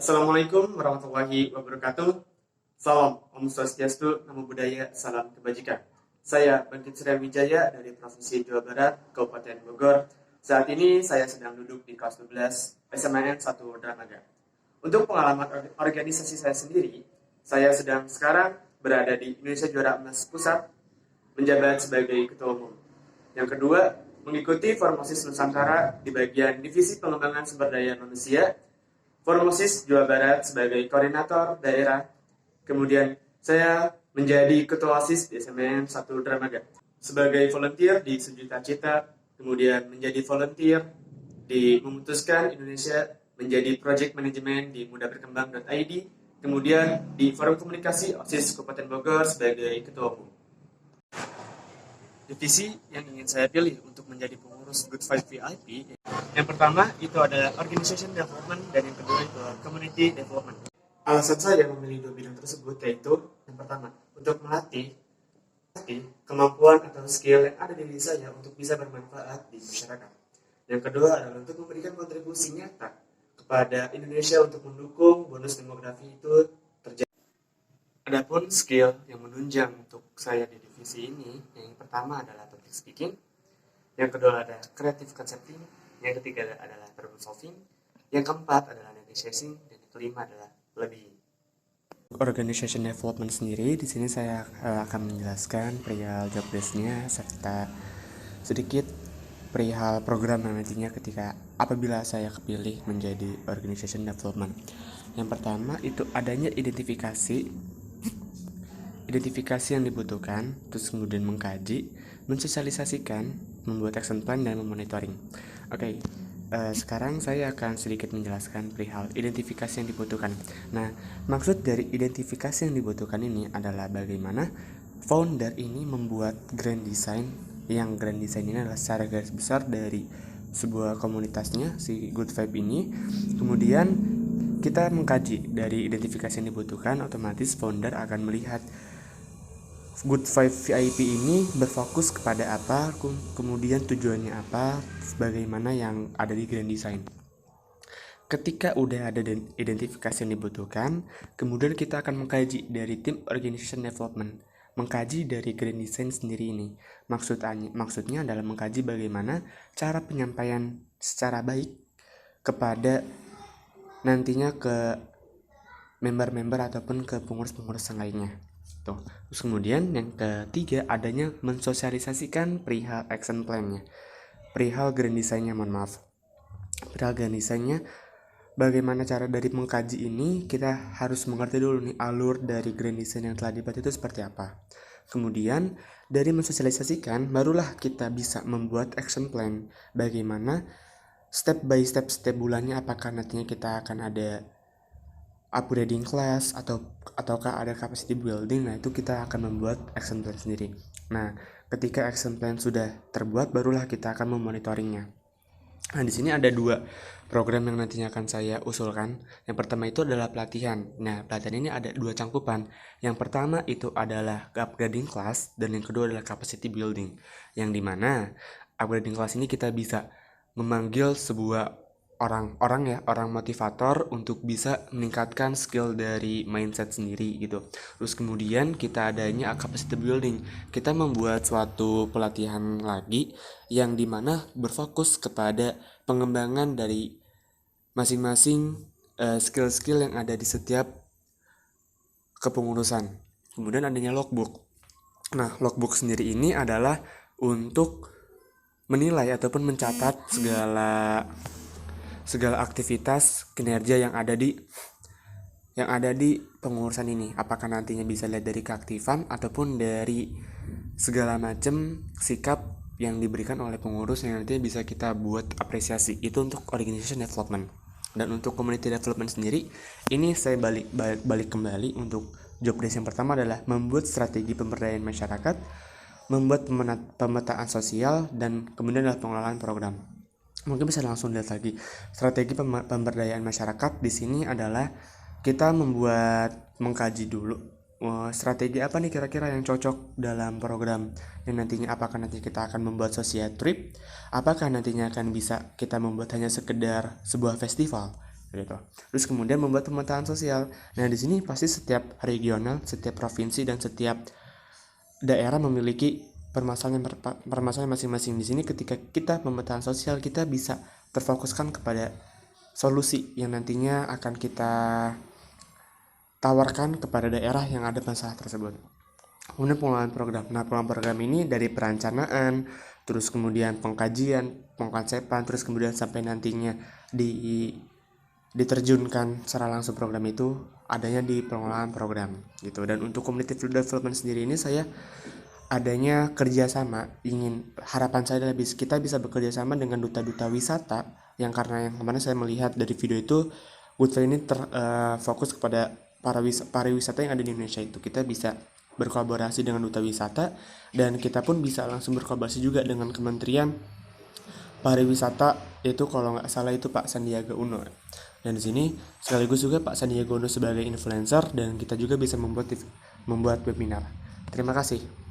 Assalamualaikum warahmatullahi wabarakatuh. Salam Om Swastiastu, Namo Buddhaya, Salam Kebajikan. Saya Bangkit Wijaya dari Provinsi Jawa Barat, Kabupaten Bogor. Saat ini saya sedang duduk di kelas 12 SMAN 1 Dramaga. Untuk pengalaman organisasi saya sendiri, saya sedang sekarang berada di Indonesia Juara Emas Pusat, menjabat sebagai Ketua Umum. Yang kedua, mengikuti Formosis Nusantara di bagian Divisi Pengembangan Sumber Daya Manusia, Formosis Jawa Barat sebagai koordinator daerah. Kemudian saya menjadi ketua OSIS di SMAN 1 Dramaga. Sebagai volunteer di Sejuta Cita, kemudian menjadi volunteer di Memutuskan Indonesia menjadi project management di mudaberkembang.id, kemudian di Forum Komunikasi OSIS Kabupaten Bogor sebagai ketua umum. Divisi yang ingin saya pilih untuk menjadi pengurus Good Five VIP, yang pertama itu adalah Organization Development dan yang kedua itu Community Development. Alasan saya memilih dua bidang tersebut yaitu yang pertama, untuk melatih kemampuan atau skill yang ada di diri saya untuk bisa bermanfaat di masyarakat. Yang kedua adalah untuk memberikan kontribusi nyata kepada Indonesia untuk mendukung bonus demografi itu terjadi. Adapun skill yang menunjang untuk saya di divisi ini, yang pertama adalah public speaking, yang kedua adalah creative concepting, yang ketiga adalah problem solving, yang keempat adalah negotiating, dan yang kelima adalah lobbying. Organization development sendiri, di sini saya akan menjelaskan perihal job desk-nya serta sedikit perihal program yang nantinya ketika apabila saya kepilih menjadi organization development. Yang pertama itu adanya identifikasi yang dibutuhkan, terus kemudian mengkaji, mensosialisasikan, membuat action plan, dan memonitoring. Oke, sekarang saya akan sedikit menjelaskan perihal identifikasi yang dibutuhkan. Nah, maksud dari identifikasi yang dibutuhkan ini adalah bagaimana founder ini membuat grand design, yang grand design ini adalah secara garis besar dari sebuah komunitasnya, si Good Vibe ini. Kemudian kita mengkaji dari identifikasi yang dibutuhkan, otomatis founder akan melihat Good Five VIP ini berfokus kepada apa, kemudian tujuannya apa, sebagaimana yang ada di Grand Design. Ketika udah ada identifikasi yang dibutuhkan, kemudian kita akan mengkaji dari tim Organization Development, mengkaji dari Grand Design sendiri ini. Maksudnya adalah mengkaji bagaimana cara penyampaian secara baik kepada nantinya ke member-member ataupun ke pengurus-pengurus yang lainnya. Terus kemudian yang ketiga adanya mensosialisasikan perihal action plan-nya, perihal grand design-nya, perihal grand design-nya. Bagaimana cara dari mengkaji ini, kita harus mengerti dulu nih alur dari grand design yang telah dibuat itu seperti apa. Kemudian dari mensosialisasikan barulah kita bisa membuat action plan, bagaimana step by step setiap bulannya, apakah nantinya kita akan ada upgrading class ataukah ada capacity building. Nah, itu kita akan membuat action plan sendiri. Nah, ketika action plan sudah terbuat, barulah kita akan memonitoringnya. Nah, di sini ada dua program yang nantinya akan saya usulkan. Yang pertama itu adalah pelatihan. Nah, pelatihan ini ada dua cangkupan. Yang pertama itu adalah upgrading class, dan yang kedua adalah capacity building. Yang dimana upgrading class ini kita bisa memanggil sebuah orang motivator untuk bisa meningkatkan skill dari mindset sendiri gitu. Terus kemudian kita adanya capacity building, kita membuat suatu pelatihan lagi yang dimana berfokus kepada pengembangan dari masing-masing skill-skill yang ada di setiap kepengurusan. Kemudian adanya logbook. Nah, logbook sendiri ini adalah untuk menilai ataupun mencatat segala aktivitas kinerja yang ada di pengurusan ini. Apakah nantinya bisa lihat dari keaktifan ataupun dari segala macam sikap yang diberikan oleh pengurus yang nantinya bisa kita buat apresiasi. Itu untuk organization development. Dan untuk community development sendiri, ini saya balik kembali untuk job desk yang pertama adalah membuat strategi pemberdayaan masyarakat, membuat pemetaan sosial, dan kemudian adalah pengelolaan program. Mungkin bisa langsung lihat lagi strategi pemberdayaan masyarakat. Di sini adalah kita mengkaji dulu strategi apa nih kira-kira yang cocok dalam program yang nantinya. Apakah nanti kita akan membuat social trip, apakah nantinya akan bisa kita membuat hanya sekedar sebuah festival. gitu. Terus kemudian membuat pemetaan sosial. Nah, di sini pasti setiap regional, setiap provinsi dan setiap daerah memiliki permasalahan masing-masing. Di sini ketika kita pemetaan sosial, kita bisa terfokuskan kepada solusi yang nantinya akan kita tawarkan kepada daerah yang ada masalah tersebut. Kemudian pengelolaan program. Nah, pengelolaan program ini dari perencanaan, terus kemudian pengkajian, pengkonsepan, terus kemudian sampai nantinya diterjunkan secara langsung program itu adanya di pengelolaan program gitu. Dan untuk community development sendiri ini saya adanya kerjasama, harapan saya adalah kita bisa bekerja sama dengan duta-duta wisata yang karena yang kemarin saya melihat dari video itu Goodfly ini fokus kepada pariwisata yang ada di Indonesia. Itu kita bisa berkolaborasi dengan duta wisata dan kita pun bisa langsung berkolaborasi juga dengan Kementerian Pariwisata, itu kalau nggak salah itu Pak Sandiaga Uno. Dan di sini sekaligus juga Pak Sandiaga Uno sebagai influencer dan kita juga bisa membuat webinar. Terima kasih.